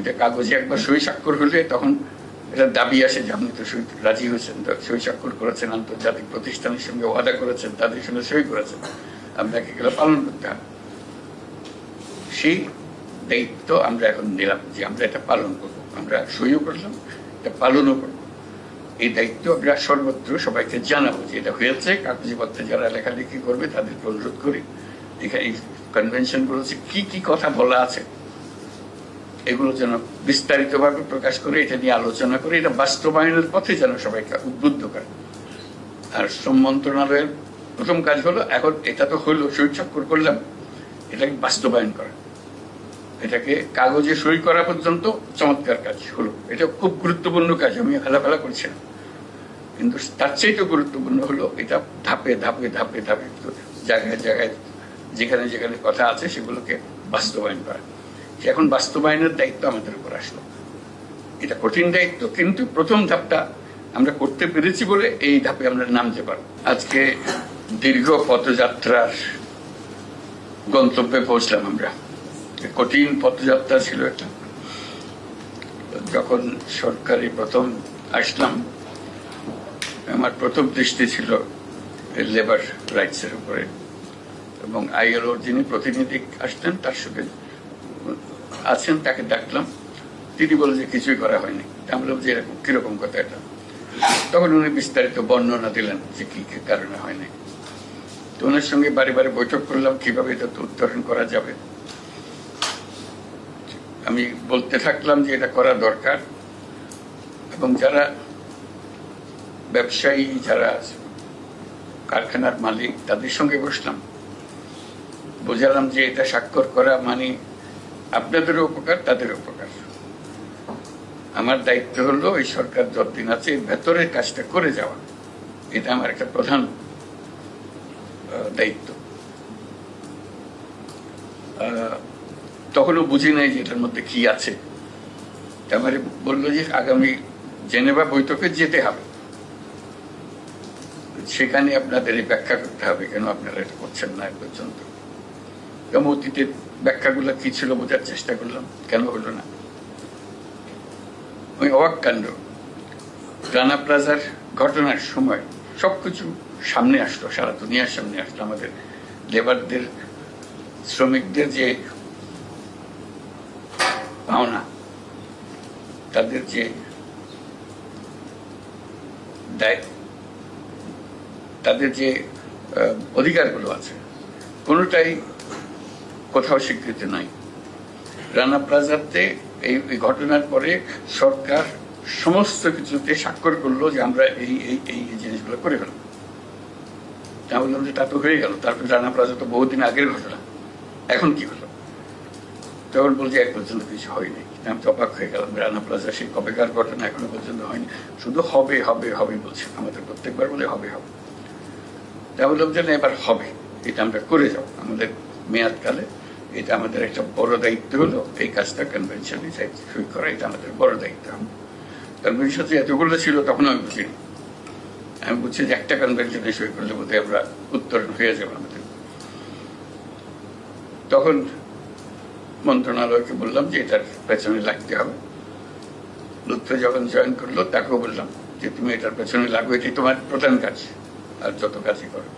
ওইটা কাগজে একবার সই স্বাক্ষর হলে তখন এটা দাবি আসে যে আপনি তো রাজি হয়েছেন, সই স্বাক্ষর করেছেন, আন্তর্জাতিক প্রতিষ্ঠানের সঙ্গে ওয়াদা করেছেন, তাদের সঙ্গে সই করেছেন, আপনাকে এগুলো পালন করতে হবে। সেই দায়িত্ব আমরা এখন নিলাম যে আমরা এটা পালন করবো। আমরা সইও করলাম, এটা পালনও করবো। এই দায়িত্ব আমরা সর্বত্র সবাইকে জানাবো যে এটা হয়েছে। কাগজপত্রে যারা লেখালেখি করবে তাদেরকে অনুরোধ করি এখানে এই কনভেনশনগুলো কি কি কথা বলা আছে এগুলো যেন বিস্তারিতভাবে প্রকাশ করে, এটা নিয়ে আলোচনা করে এটা বাস্তবায়নের পথে যেন সবাইকে উদ্বুদ্ধ করে। আর শ্রম মন্ত্রণালয়ের প্রথম কাজ হলো, এখন এটা তো হলো, সই স্বাক্ষর করলাম, এটাকে বাস্তবায়ন করা। এটাকে কাগজে সই করা পর্যন্ত চমৎকার কাজ হলো, এটা খুব গুরুত্বপূর্ণ কাজ, আমি হেলাফেলা করছি না। কিন্তু তার চাইতে গুরুত্বপূর্ণ হলো এটা ধাপে ধাপে ধাপে ধাপে জায়গায় জায়গায় যেখানে যেখানে কথা আছে সেগুলোকে বাস্তবায়ন করা। এখন বাস্তবায়নের দায়িত্ব আমাদের উপর আসলো। এটা কঠিন দায়িত্ব, কিন্তু প্রথম ধাপটা আমরা করতে পেরেছি বলে এই ধাপে আমরা নামতে পারব। আজকে দীর্ঘ পথযাত্রার গন্তব্যে পৌঁছলাম আমরা। কঠিন পথযাত্রা ছিল এটা। যখন সরকারি প্রথম আসলাম, আমার প্রথম দৃষ্টি ছিল লেবার রাইটস এর উপরে, এবং আইএলওর যিনি প্রতিনিধি আসতেন তার সঙ্গে আছেন, তাকে ডাকলাম। তিনি বলেন যে কিছুই করা হয়নি। আমি বললাম যে এরকম কিরকম কথা এটা? তখন উনি বিস্তারিত বর্ণনা দিলেন যে কি কি কারণে হয়নি। তো ওনার সঙ্গে বারে বারে বৈঠক করলাম কিভাবে এটা উত্তরণ করা যাবে। আমি বলতে থাকলাম যে এটা করা দরকার, এবং যারা ব্যবসায়ী, যারা কারখানার মালিক, তাদের সঙ্গে বসলাম, বোঝালাম যে এটা স্বাক্ষর করা মানে আপনাদেরও উপকার, তাদের উপকার। আমার দায়িত্ব হলো এই সরকার যতদিন আছে ভেতরের কাজটা করে যাওয়া, এটা আমার একটা প্রধান দায়িত্ব। তখনও বুঝি নাই যে এটার মধ্যে কি আছে। আমার বললো যে আগামী জেনেভা বৈঠকে যেতে হবে, সেখানে আপনাদের ব্যাখ্যা করতে হবে কেন আপনারা এটা করছেন না এ পর্যন্ত। অতীতের ব্যাখ্যাগুলো কি ছিল বোঝার চেষ্টা করলাম, কেন হলো না। ওই অবাক কাণ্ড, রানা প্লাজার ঘটনার সময় সবকিছু সামনে আসলো, সারা দুনিয়ার সামনে আসলো। আমাদের লেবারদের, শ্রমিকদের যে পাওনা, তাদের যে তাদের যে অধিকারগুলো আছে, কোনোটাই কোথাও স্বীকৃতি নাই। রানা প্লাজাতে এই ঘটনার পরে সরকার সমস্ত কিছুতে স্বাক্ষর করলো যে আমরা এই এই এই জিনিসগুলো করে ফেলব। তা বললাম যে তা তো হয়ে গেল, তারপরে রানা প্লাজা তো বহুদিন আগের ঘটনা, এখন কি হলো? তখন বলছে এক পর্যন্ত কিছু হয়নি। আমি তো অবাক হয়ে গেলাম, রানা প্লাজা সেই কবেকার ঘটনা, এখনো পর্যন্ত হয়নি, শুধু হবে হবে হবে বলছে। আমাদের প্রত্যেকবার বলে হবে হবে। তা বললাম যে না, এবার হবে, এটা আমরা করে যাও আমাদের মেয়াদকালে। এটা আমাদের একটা বড় দায়িত্ব হলো, এই কাজটা কনভেনশনে সই করা, এটা আমাদের বড় দায়িত্ব। কনভেনশন এতগুলো ছিল তখন আমি বুঝিনি। আমি বুঝছি যে একটা কনভেনশনে সই করলে বোধহয় আমরা উত্তরণ হয়ে যাবো আমাদের। তখন মন্ত্রণালয়কে বললাম যে এটার পেছনে লাগতে হবে। লুৎফে যখন জয়েন করলো তাকেও বললাম যে তুমি এটার পেছনে লাগো, এটাই তোমার প্রধান কাজ, আর যত কাজই করো।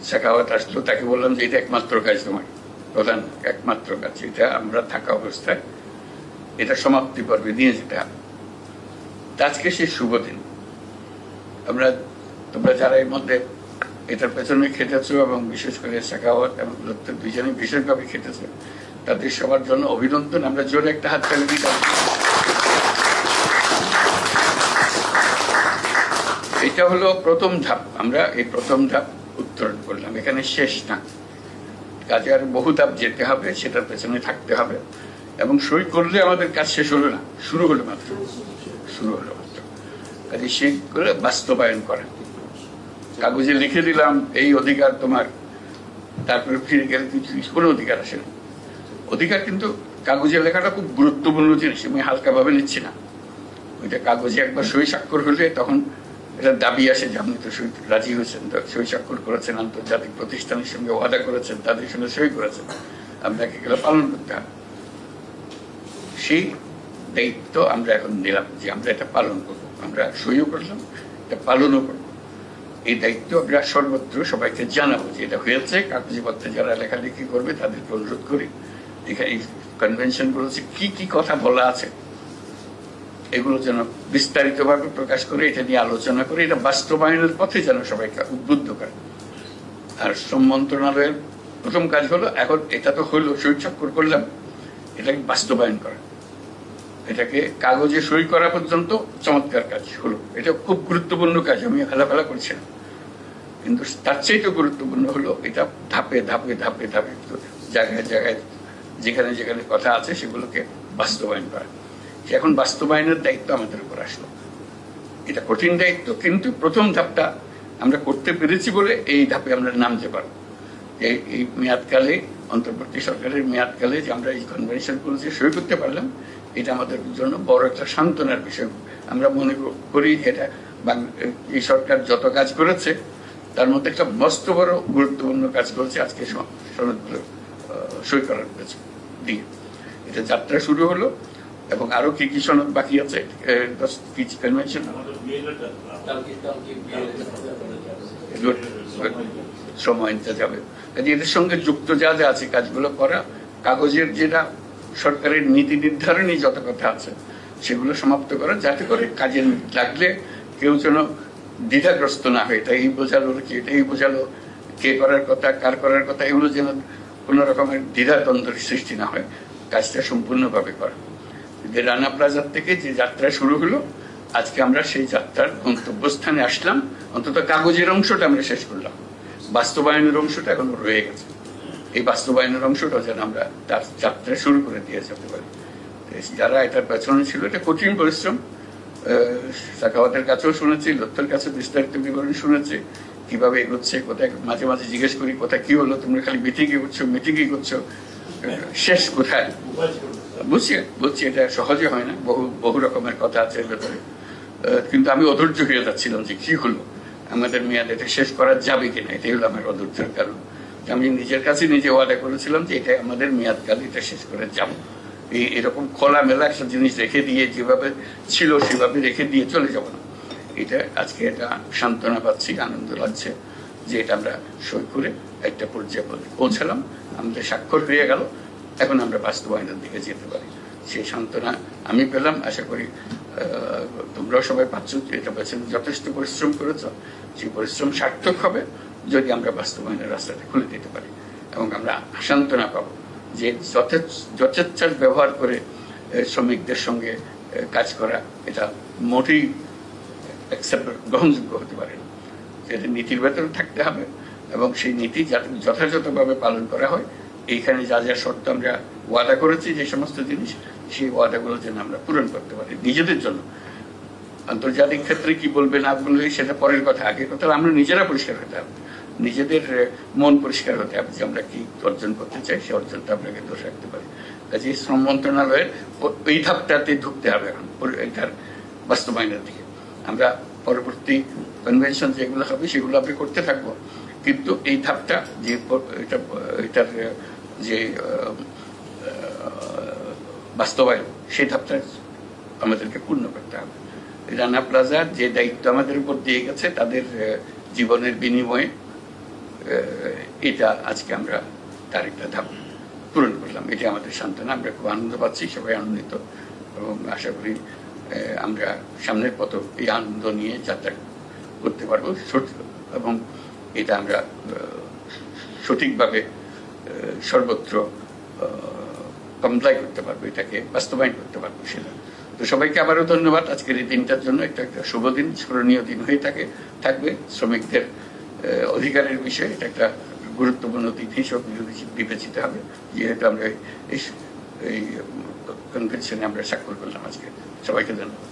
শেখাওয়াত আসলো, তাকে বললাম যে এটা একমাত্র কাজ, তোমার প্রধান একমাত্র কাজ, এটা আমরা থাকা অবস্থায় এটা সমাপ্তি পর্বে নিয়ে যেতে হবে। আজকে সেই শুভ দিন। তোমরা যারা এর মধ্যে এটার পেছনে খেটেছো, এবং বিশেষ করে শেখাওয়াত এবং লুৎফে দুইজনেই বিশেষভাবে খেটেছে, তাদের সবার জন্য অভিনন্দন। আমরা জোরে একটা হাত তালি দিই। এটা হলো প্রথম ধাপ। আমরা এই প্রথম ধাপ উত্তরণ করলাম, এখানে শেষ না, কাজে আর বহু ধাপ যেতে হবে, সেটার পেছনে থাকতে হবে। এবং সই করলে আমাদের কাজ শেষ হলো না, শুরু হলো মাত্র, শুরু হলো মাত্র। কাজে সেগুলো বাস্তবায়ন করা। কাগজে লিখে দিলাম এই অধিকার তোমার, তারপরে ফিরে গেলে কিছু কোনো অধিকার আসে না। অধিকার কিন্তু কাগজে লেখাটা খুব গুরুত্বপূর্ণ জিনিস, আমি হালকাভাবে নিচ্ছি না। ওইটা কাগজে একবার সই স্বাক্ষর হলে তখন এটা দাবি আসে যে আপনি তো রাজি হয়েছেন, সই স্বাক্ষর করেছেন, আন্তর্জাতিক প্রতিষ্ঠানের সঙ্গে ওয়াদা করেছেন, তাদের সঙ্গে সই করেছেন, আপনাকে এগুলো পালন করতে হবে। সেই দায়িত্ব আমরা এখন নিলাম যে আমরা এটা পালন করব, আমরা সইও করলাম, এটা পালনও করব। এই দায়িত্ব আমরা সর্বত্র সবাইকে জানাবো যে এটা হয়েছে। কাগজপত্রে যারা লেখালেখি করবে তাদেরকে অনুরোধ করি এখানে এই কনভেনশনগুলো কি কি কথা বলা আছে এগুলো যেন বিস্তারিতভাবে প্রকাশ করে, এটা নিয়ে আলোচনা করে এটা বাস্তবায়নের পথে যেন সবাইকে উদ্বুদ্ধ করে। আর শ্রম মন্ত্রণালয়ের প্রথম কাজ হলো, এখন এটা তো হলো, সই স্বাক্ষর করলাম, এটাকে বাস্তবায়ন করা। এটাকে কাগজে সই করা পর্যন্ত চমৎকার কাজ হলো, এটা খুব গুরুত্বপূর্ণ কাজ, আমি হেলাফেলা করছি না। কিন্তু তার চাইতে গুরুত্বপূর্ণ হলো এটা ধাপে ধাপে ধাপে ধাপে জায়গায় জায়গায় যেখানে যেখানে কথা আছে সেগুলোকে বাস্তবায়ন করা। এখন বাস্তবায়নের দায়িত্ব আমাদের উপর আসলো। এটা কঠিন দায়িত্ব, কিন্তু প্রথম ধাপটা আমরা করতে পেরেছি বলে এই ধাপে আমরা নামতে পারবো। এই মেয়াদকালে, অন্তর্বর্তী সরকারের মেয়াদকালে যে আমরা এই কনভেনশনগুলো যে সই করতে পারলাম, এটা আমাদের জন্য বড় একটা সান্ত্বনার বিষয়। আমরা মনে করি এটা এই সরকার যত কাজ করেছে তার মধ্যে একটা মস্ত বড় গুরুত্বপূর্ণ কাজ করেছে আজকে সনদগুলো সই করার দিয়ে। এটা যাত্রা শুরু হলো, এবং আরো কি কি সনদ বাকি আছে, কনভেনশন সময় নিতে যাবে। এদের সঙ্গে যুক্ত যা যা আছে কাজগুলো করা, কাগজের যেটা সরকারের নীতি নির্ধারণী যত কথা আছে সেগুলো সমাপ্ত করা, যাতে করে কাজে লাগলে কেউ যেন দ্বিধাগ্রস্ত না হয়। এটা এই বোঝালো কি, এটা এই বোঝালো, কে করার কথা, কার করার কথা, এগুলো যেন কোনো রকমের দ্বিধাদ্বন্দ্বের সৃষ্টি না হয়, কাজটা সম্পূর্ণভাবে করা। যে রানা প্লাজার থেকে যে যাত্রা শুরু হলো, আজকে আমরা সেই যাত্রার গন্তব্যস্থানে আসলাম। অন্তত কাগজের অংশটা আমরা শেষ করলাম, বাস্তবায়নের অংশটা এখনো রয়ে গেছে। এই বাস্তবায়নের অংশটা যেন আমরা তার যাত্রা শুরু করে দিয়ে যেতে পারি। যারা এটার পেছনে ছিল, এটা কঠিন পরিশ্রম। সাখাওয়াতের কাছেও শুনেছি, লত্তর কাছে বিস্তারিত বিবরণ শুনেছি কিভাবে এগোচ্ছে, কোথায় মাঝে মাঝে জিজ্ঞেস করি কোথায় কি হলো, তোমরা খালি মিটিংই করছো মিটিংই করছো, শেষ কোথায়? বুঝছি এটা সহজে হয় না, বহু রকমের কথা আছে এর ভেতরে। কিন্তু আমি অধৈর্য হয়ে যাচ্ছিলাম যে কি হলো, আমাদের মেয়াদ এটা শেষ করা যাবে কিনা, এটাই হলো আমার অধৈর্যের কারণ। আমি নিজের কাছে নিজে ওয়াদা করেছিলাম যে এটা আমাদের মেয়াদকাল, এটা শেষ করে যাবো। এরকম খোলামেলা একটা জিনিস রেখে দিয়ে যেভাবে ছিল সেভাবে রেখে দিয়ে চলে যাব না। এটা আজকে এটা সান্ত্বনা পাচ্ছি, আনন্দ লাগছে যে এটা আমরা সই করে একটা পর্যায়ে পৌঁছালাম, আমাদের স্বাক্ষর হয়ে গেল, এখন আমরা বাস্তবায়নের দিকে যেতে পারি। সেই সান্ত্বনা আমি পেলাম, আশা করি তোমরাও সবাই পাচ্ছ। এটা পেছনে যথেষ্ট পরিশ্রম করেছ, সেই পরিশ্রম সার্থক হবে যদি আমরা বাস্তবায়নের রাস্তাটা খুলে দিতে পারি, এবং আমরা সান্ত্বনা পাবো যে যথেচ্ছার ব্যবহার করে শ্রমিকদের সঙ্গে কাজ করা এটা মোটেই গ্রহণযোগ্য হতে পারে না। এটা নীতির ভেতরে থাকতে হবে, এবং সেই নীতি যাতে যথাযথভাবে পালন করা হয়। এইখানে যা যা শর্ত আমরা ওয়াদা করেছি, যে সমস্ত জিনিস, সেই ওয়াদাগুলো যেন আমরা পূরণ করতে পারি নিজেদের জন্য। আন্তর্জাতিক ক্ষেত্রে কি বলবে না বলবে সেটা পরের কথা, আগের কথা আমরা নিজেরা পরিষ্কার হতে হবে, নিজেদের মন পরিষ্কার হতে হবে যে আমরা কি অর্জন করতে চাই, সে অর্জনটা আমরা কিন্তু রাখতে পারি। কাজে শ্রম মন্ত্রণালয়ের এই ধাপটাতে ঢুকতে হবে এখন, এটার বাস্তবায়নের দিকে। আমরা পরবর্তী কনভেনশন যেগুলো হবে সেগুলো আমরা করতে থাকবো, কিন্তু এই ধাপটা যে এটার যে বাস্তবায়ন, সেই ধাপটা আমাদেরকে পূর্ণ করতে হবে। রানা প্লাজার যে দায়িত্ব আমাদের উপর দিয়ে গেছে, তাদের জীবনের বিনিময়ে এটা আজকে আমরা তার একটা ধাপ পূরণ করলাম। এটা আমাদের সান্ত্বনা, আমরা খুব আনন্দ পাচ্ছি, সবাই আনন্দিত, এবং আশা করি আমরা সামনের পথ এই আনন্দ নিয়ে যাত্রা করতে পারবো, এবং এটা আমরা সঠিকভাবে সর্বত্র কমপ্লাই করতে পারবো, এটাকে বাস্তবায়ন করতে পারবো সেটা। তো সবাইকে আবারও ধন্যবাদ আজকের এই দিনটার জন্য। একটা শুভ দিন, স্মরণীয় দিন হয়ে থাকবে। শ্রমিকদের অধিকারের বিষয়ে এটা একটা গুরুত্বপূর্ণ দিক হিসেবে বিবেচিত হবে, যেহেতু আমরা এই কনভেনশনে আমরা স্বাক্ষর করলাম আজকে। সবাইকে ধন্যবাদ।